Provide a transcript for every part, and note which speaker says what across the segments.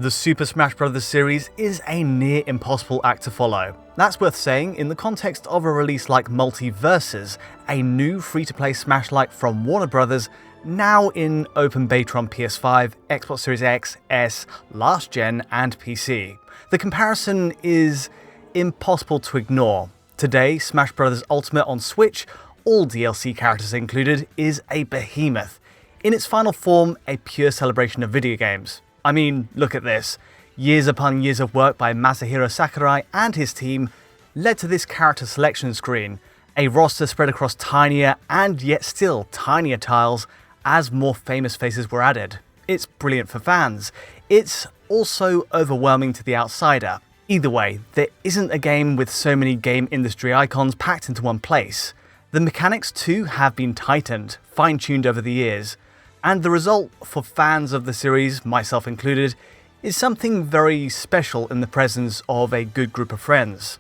Speaker 1: The Super Smash Bros. Series is a near impossible act to follow. That's worth saying in the context of a release like MultiVersus, a new free-to-play Smash-like from Warner Bros., now in open beta on PS5, Xbox Series X, S, last gen, and PC. The comparison is impossible to ignore. Today, Smash Bros. Ultimate on Switch, all DLC characters included, is a behemoth. In its final form, a pure celebration of video games. I mean, look at this. Years upon years of work by Masahiro Sakurai and his team led to this character selection screen, a roster spread across tinier and yet still tinier tiles as more famous faces were added. It's brilliant for fans. It's also overwhelming to the outsider. Either way, there isn't a game with so many game industry icons packed into one place. The mechanics too have been tightened, fine-tuned over the years, and the result for fans of the series, myself included, is something very special in the presence of a good group of friends.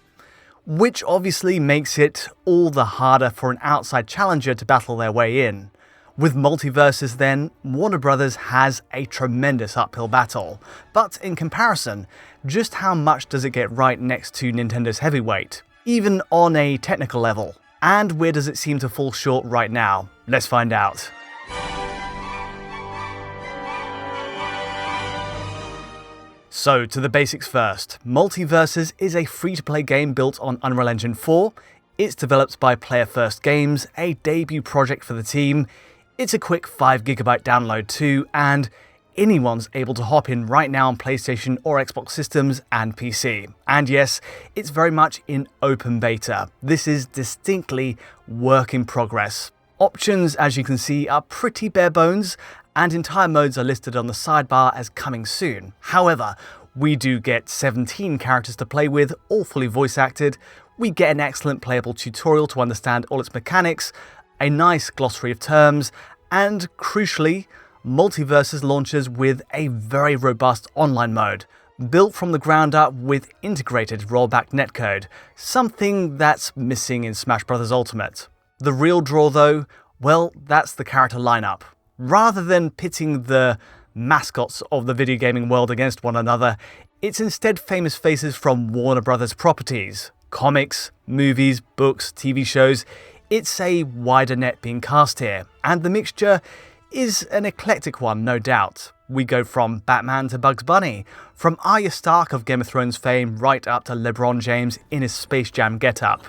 Speaker 1: Which obviously makes it all the harder for an outside challenger to battle their way in. With MultiVersus then, Warner Bros. Has a tremendous uphill battle, but in comparison, just how much does it get right next to Nintendo's heavyweight, even on a technical level? And where does it seem to fall short right now? Let's find out. So, to the basics first. MultiVersus is a free-to-play game built on Unreal Engine 4. It's developed by Player First Games, a debut project for the team. It's a quick 5GB download too, and anyone's able to hop in right now on PlayStation or Xbox systems and PC. And yes, it's very much in open beta. This is distinctly work in progress. Options, as you can see, are pretty bare bones, and entire modes are listed on the sidebar as coming soon. However, we do get 17 characters to play with, all fully voice acted. We get an excellent playable tutorial to understand all its mechanics, a nice glossary of terms, and crucially, MultiVersus launches with a very robust online mode, built from the ground up with integrated rollback netcode, something that's missing in Smash Bros. Ultimate. The real draw though, well, that's the character lineup. Rather than pitting the mascots of the video gaming world against one another, it's instead famous faces from Warner Bros. Properties, comics, movies, books, TV shows. It's a wider net being cast here, and the mixture is an eclectic one, no doubt. We go from Batman to Bugs Bunny, from Arya Stark of Game of Thrones fame right up to LeBron James in his Space Jam getup.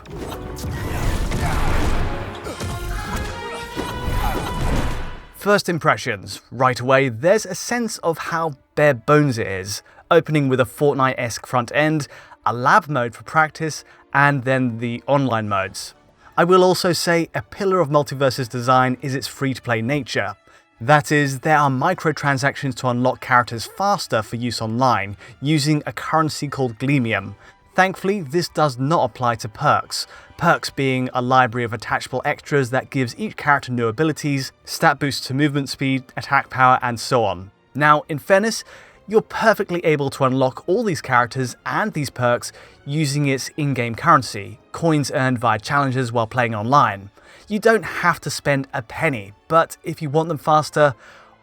Speaker 1: First impressions. Right away, there's a sense of how bare bones it is, opening with a Fortnite-esque front end, a lab mode for practice, and then the online modes. I will also say a pillar of MultiVersus design is its free-to-play nature. That is, there are microtransactions to unlock characters faster for use online, using a currency called Gleamium. Thankfully, this does not apply to perks. Perks being a library of attachable extras that gives each character new abilities, stat boosts to movement speed, attack power, and so on. Now, in fairness, you're perfectly able to unlock all these characters and these perks using its in-game currency, coins earned via challenges while playing online. You don't have to spend a penny, but if you want them faster,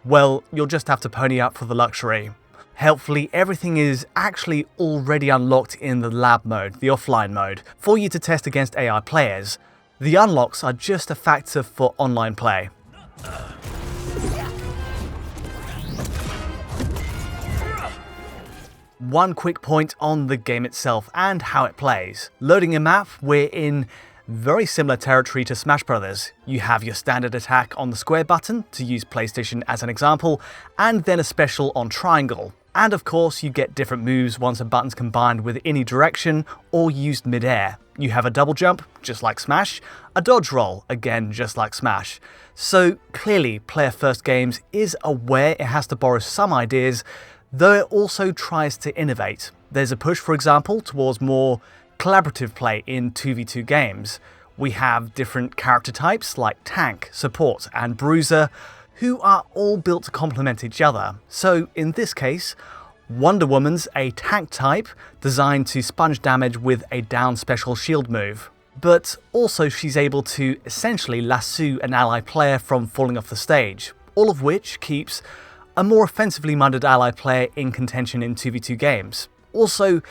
Speaker 1: well, you'll just have to pony up for the luxury. Helpfully, everything is actually already unlocked in the lab mode, the offline mode, for you to test against AI players. The unlocks are just a factor for online play. One quick point on the game itself and how it plays. Loading a map, we're in very similar territory to Smash Bros. You have your standard attack on the square button, to use PlayStation as an example, and then a special on triangle. And of course, you get different moves once a button's combined with any direction or used mid-air. You have a double jump, just like Smash, a dodge roll, again just like Smash. So clearly, Player First Games is aware it has to borrow some ideas, though it also tries to innovate. There's a push, for example, towards more collaborative play in 2v2 games. We have different character types like Tank, Support, and Bruiser, who are all built to complement each other. So in this case, Wonder Woman's a tank type designed to sponge damage with a down special shield move. But also she's able to essentially lasso an ally player from falling off the stage, all of which keeps a more offensively minded ally player in contention in 2v2 games. Also,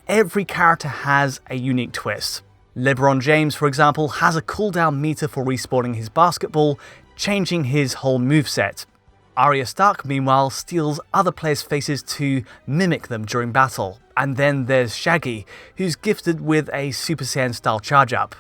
Speaker 1: every character has a unique twist. LeBron James, for example, has a cooldown meter for respawning his basketball, changing his whole moveset. Arya Stark, meanwhile, steals other players' faces to mimic them during battle. And then there's Shaggy, who's gifted with a Super Saiyan style charge up.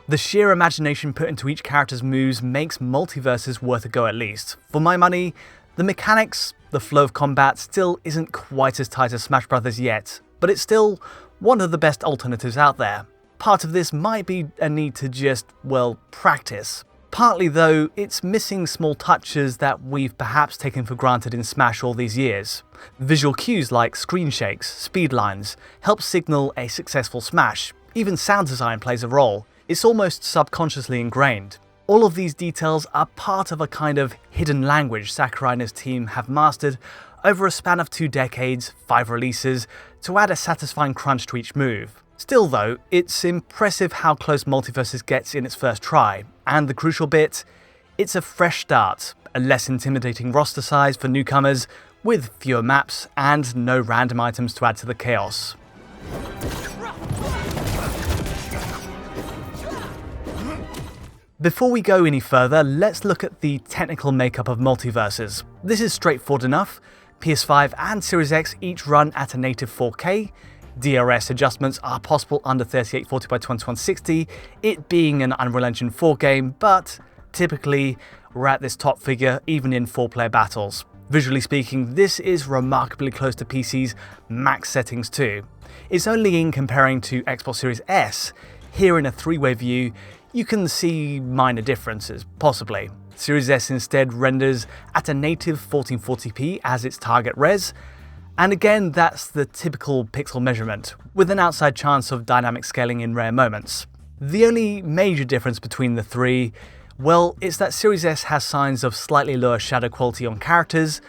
Speaker 1: The sheer imagination put into each character's moves makes MultiVersus worth a go at least. For my money, the mechanics, the flow of combat still isn't quite as tight as Smash Bros. Yet, but it's still one of the best alternatives out there. Part of this might be a need to just, well, practice. Partly though, it's missing small touches that we've perhaps taken for granted in Smash all these years. Visual cues like screen shakes, speed lines, help signal a successful Smash. Even sound design plays a role. It's almost subconsciously ingrained. All of these details are part of a kind of hidden language Sakurai and his team have mastered over a span of 2 decades, 5 releases, to add a satisfying crunch to each move. Still though, it's impressive how close MultiVersus gets in its first try, and the crucial bit, it's a fresh start, a less intimidating roster size for newcomers, with fewer maps and no random items to add to the chaos. Before we go any further, let's look at the technical makeup of MultiVersus. This is straightforward enough. PS5 and Series X each run at a native 4K. DRS adjustments are possible under 3840x2160, it being an Unreal Engine 4 game, but typically we're at this top figure even in 4-player battles. Visually speaking, this is remarkably close to PC's max settings too. It's only in comparing to Xbox Series S, here in a 3-way view, you can see minor differences, possibly. Series S instead renders at a native 1440p as its target res, and again that's the typical pixel measurement, with an outside chance of dynamic scaling in rare moments. The only major difference between the three, well, it's that Series S has signs of slightly lower shadow quality on characters,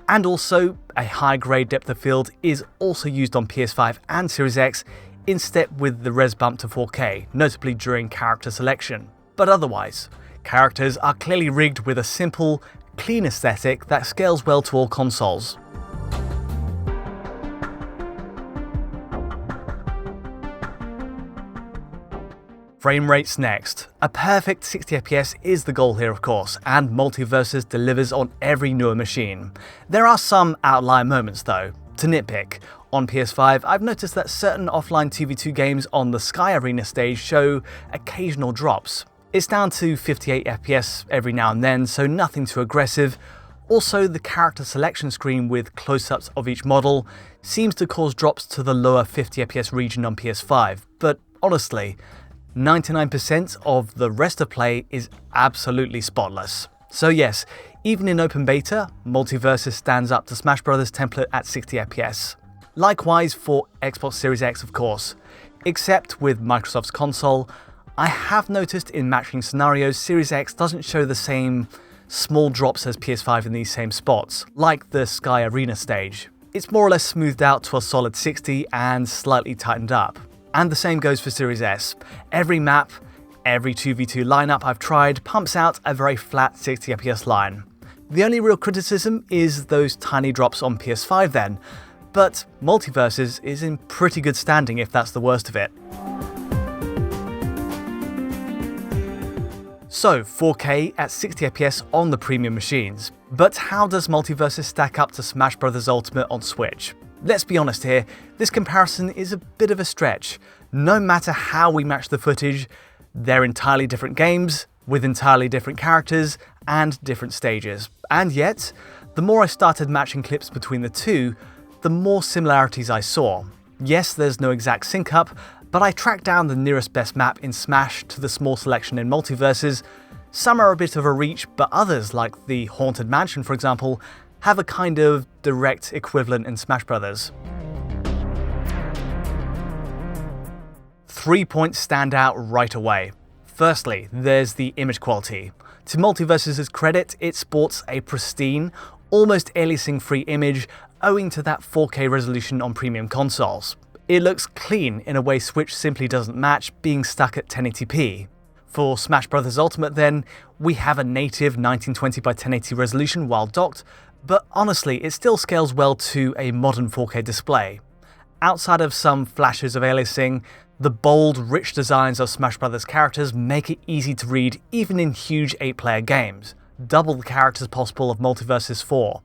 Speaker 1: and also a high-grade depth of field is also used on PS5 and Series X in step with the res bump to 4K, notably during character selection. But otherwise, characters are clearly rigged with a simple, clean aesthetic that scales well to all consoles. Frame rates next. A perfect 60fps is the goal here of course, and MultiVersus delivers on every newer machine. There are some outlier moments though. To nitpick, on PS5 I've noticed that certain offline 2v2 games on the Sky Arena stage show occasional drops. It's down to 58fps every now and then, so nothing too aggressive. Also, the character selection screen with close-ups of each model seems to cause drops to the lower 50fps region on PS5, but honestly, 99% of the rest of play is absolutely spotless. So yes, even in open beta, MultiVersus stands up to Smash Bros. Template at 60fps. Likewise for Xbox Series X of course, except with Microsoft's console, I have noticed in matching scenarios Series X doesn't show the same small drops as PS5 in these same spots, like the Sky Arena stage. It's more or less smoothed out to a solid 60 and slightly tightened up. And the same goes for Series S. Every map, every 2v2 lineup I've tried pumps out a very flat 60fps line. The only real criticism is those tiny drops on PS5 then, but MultiVersus is in pretty good standing if that's the worst of it. So 4K at 60fps on the premium machines. But how does MultiVersus stack up to Smash Bros. Ultimate on Switch? Let's be honest here, this comparison is a bit of a stretch. No matter how we match the footage, they're entirely different games, with entirely different characters and different stages. And yet, the more I started matching clips between the two, the more similarities I saw. Yes, there's no exact sync up, but I tracked down the nearest best map in Smash to the small selection in MultiVersus. Some are a bit of a reach, but others, like the Haunted Mansion for example, have a kind of direct equivalent in Smash Bros. 3 points stand out right away. Firstly, there's the image quality. To MultiVersus' credit, it sports a pristine, almost aliasing-free image owing to that 4K resolution on premium consoles. It looks clean in a way Switch simply doesn't match, being stuck at 1080p. For Smash Bros. Ultimate then, we have a native 1920 by 1080 resolution while docked, but honestly it still scales well to a modern 4K display. Outside of some flashes of aliasing, the bold, rich designs of Smash Bros. Characters make it easy to read even in huge 8-player games, double the characters possible of MultiVersus 4.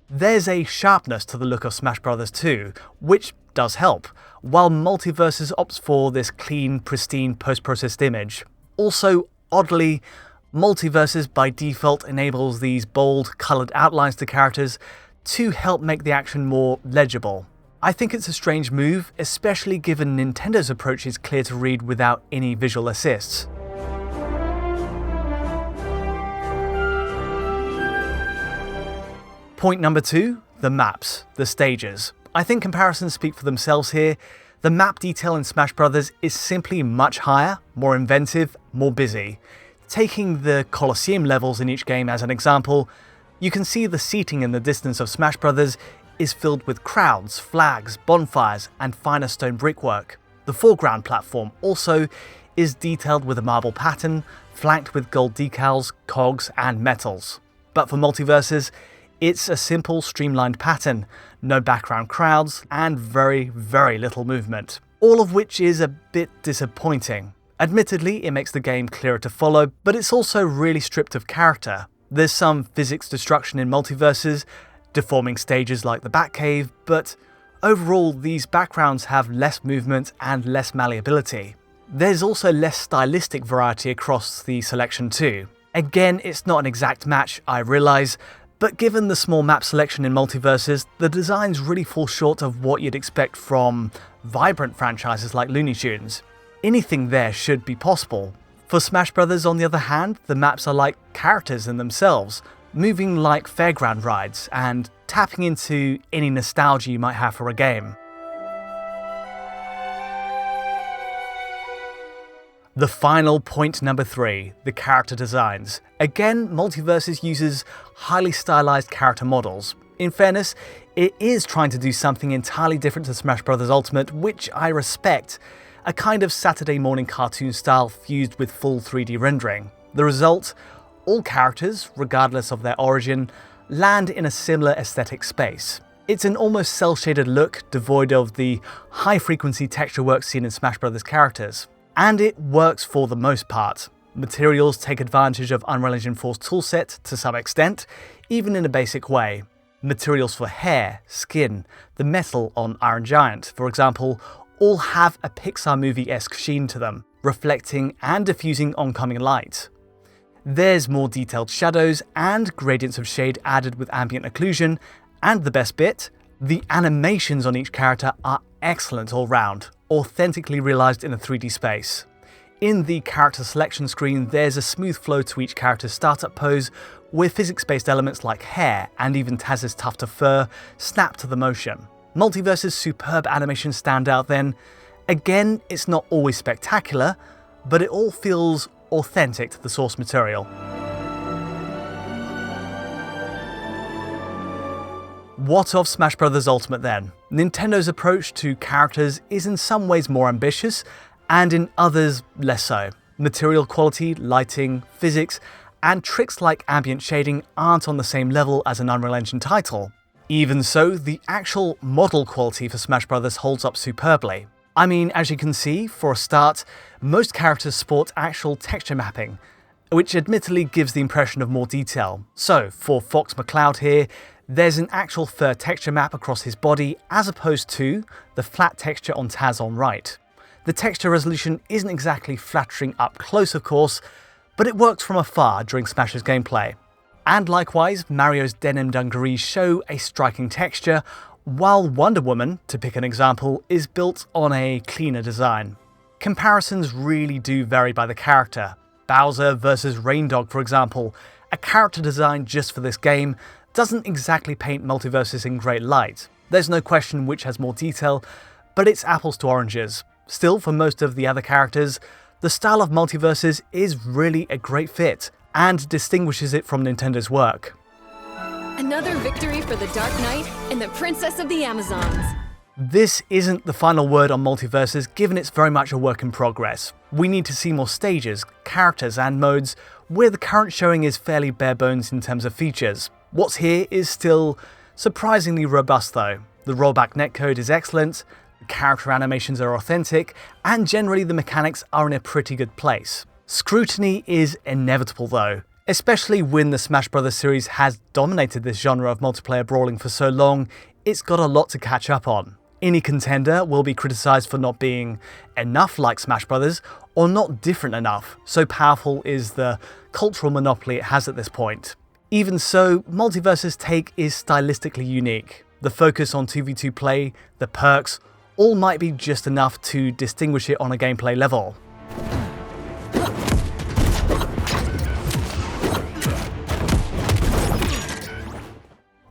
Speaker 1: There's a sharpness to the look of Smash Bros. 2, which does help, while MultiVersus opts for this clean, pristine, post-processed image. Also, oddly, MultiVersus by default enables these bold, coloured outlines to characters to help make the action more legible. I think it's a strange move, especially given Nintendo's approach is clear to read without any visual assists. Point number 2, the maps, the stages. I think comparisons speak for themselves here. The map detail in Smash Bros. Is simply much higher, more inventive, more busy. Taking the Colosseum levels in each game as an example, you can see the seating in the distance of Smash Bros. Is filled with crowds, flags, bonfires, and finer stone brickwork. The foreground platform also is detailed with a marble pattern, flanked with gold decals, cogs, and metals. But for MultiVersus, it's a simple, streamlined pattern, no background crowds, and very, very little movement. All of which is a bit disappointing. Admittedly, it makes the game clearer to follow, but it's also really stripped of character. There's some physics destruction in MultiVersus, deforming stages like the Batcave, but overall these backgrounds have less movement and less malleability. There's also less stylistic variety across the selection too. Again, it's not an exact match, I realise, but given the small map selection in MultiVersus, the designs really fall short of what you'd expect from vibrant franchises like Looney Tunes. Anything there should be possible. For Smash Bros. On the other hand, the maps are like characters in themselves, moving like fairground rides and tapping into any nostalgia you might have for a game. The final point number 3, the character designs. Again, MultiVersus uses highly stylized character models. In fairness, it is trying to do something entirely different to Smash Bros. Ultimate, which I respect, a kind of Saturday morning cartoon style fused with full 3D rendering. The result? All characters, regardless of their origin, land in a similar aesthetic space. It's an almost cel-shaded look, devoid of the high-frequency texture work seen in Smash Bros. Characters. And it works for the most part. Materials take advantage of Unreal Engine 4's toolset to some extent, even in a basic way. Materials for hair, skin, the metal on Iron Giant, for example, all have a Pixar movie-esque sheen to them, reflecting and diffusing oncoming light. There's more detailed shadows and gradients of shade added with ambient occlusion, and the best bit, the animations on each character are excellent all round, authentically realised in a 3D space. In the character selection screen, there's a smooth flow to each character's startup pose, with physics-based elements like hair and even Taz's tuft of fur snap to the motion. MultiVersus' superb animations stand out then. Again, it's not always spectacular, but it all feels authentic to the source material. What of Smash Bros. Ultimate then? Nintendo's approach to characters is in some ways more ambitious, and in others less so. Material quality, lighting, physics, and tricks like ambient shading aren't on the same level as an Unreal Engine title. Even so, the actual model quality for Smash Bros. Holds up superbly. I mean, as you can see, for a start, most characters sport actual texture mapping, which admittedly gives the impression of more detail. So, for Fox McCloud here, there's an actual fur texture map across his body as opposed to the flat texture on Taz on right. The texture resolution isn't exactly flattering up close, of course, but it works from afar during Smash's gameplay. And likewise, Mario's denim dungarees show a striking texture, while Wonder Woman, to pick an example, is built on a cleaner design. Comparisons really do vary by the character. Bowser versus Raindog, for example, a character design just for this game, doesn't exactly paint MultiVersus in great light. There's no question which has more detail, but it's apples to oranges. Still, for most of the other characters, the style of MultiVersus is really a great fit, and distinguishes it from Nintendo's work.
Speaker 2: Another victory for the Dark Knight and the Princess of the Amazons.
Speaker 1: This isn't the final word on MultiVersus, given it's very much a work in progress. We need to see more stages, characters and modes, where the current showing is fairly bare bones in terms of features. What's here is still surprisingly robust though. The rollback netcode is excellent, the character animations are authentic, and generally the mechanics are in a pretty good place. Scrutiny is inevitable though, especially when the Smash Bros. Series has dominated this genre of multiplayer brawling for so long. It's got a lot to catch up on. Any contender will be criticised for not being enough like Smash Bros. Or not different enough, so powerful is the cultural monopoly it has at this point. Even so, MultiVersus' take is stylistically unique. The focus on 2v2 play, the perks, all might be just enough to distinguish it on a gameplay level.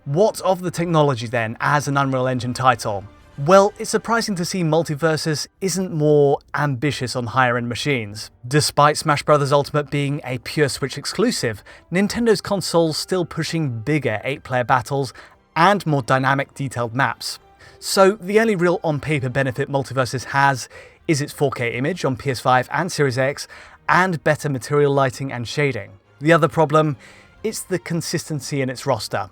Speaker 1: What of the technology then as an Unreal Engine title? Well, it's surprising to see MultiVersus isn't more ambitious on higher end machines. Despite Smash Bros. Ultimate being a pure Switch exclusive, Nintendo's console's still pushing bigger 8-player battles and more dynamic detailed maps. So the only real on-paper benefit MultiVersus has is its 4K image on PS5 and Series X and better material lighting and shading. The other problem is the consistency in its roster.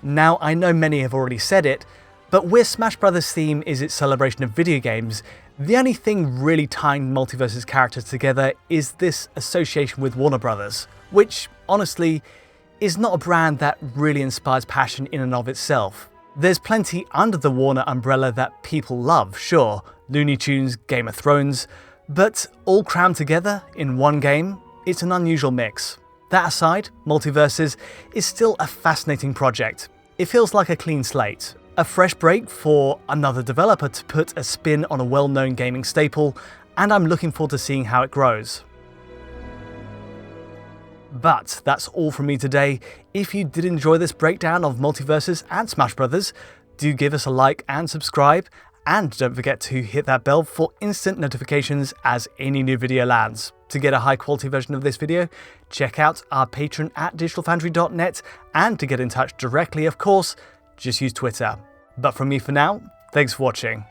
Speaker 1: Now, I know many have already said it, but where Smash Bros.' theme is its celebration of video games, the only thing really tying MultiVersus characters together is this association with Warner Bros., which, honestly, is not a brand that really inspires passion in and of itself. There's plenty under the Warner umbrella that people love, sure, Looney Tunes, Game of Thrones, but all crammed together in one game, it's an unusual mix. That aside, MultiVersus is still a fascinating project. It feels like a clean slate. A fresh break for another developer to put a spin on a well-known gaming staple, and I'm looking forward to seeing how it grows. But that's all from me today. If you did enjoy this breakdown of MultiVersus and Smash Bros., do give us a like and subscribe, and don't forget to hit that bell for instant notifications as any new video lands. To get a high quality version of this video, check out our Patreon at digitalfoundry.net, and to get in touch directly, of course, just use Twitter. But from me for now, thanks for watching.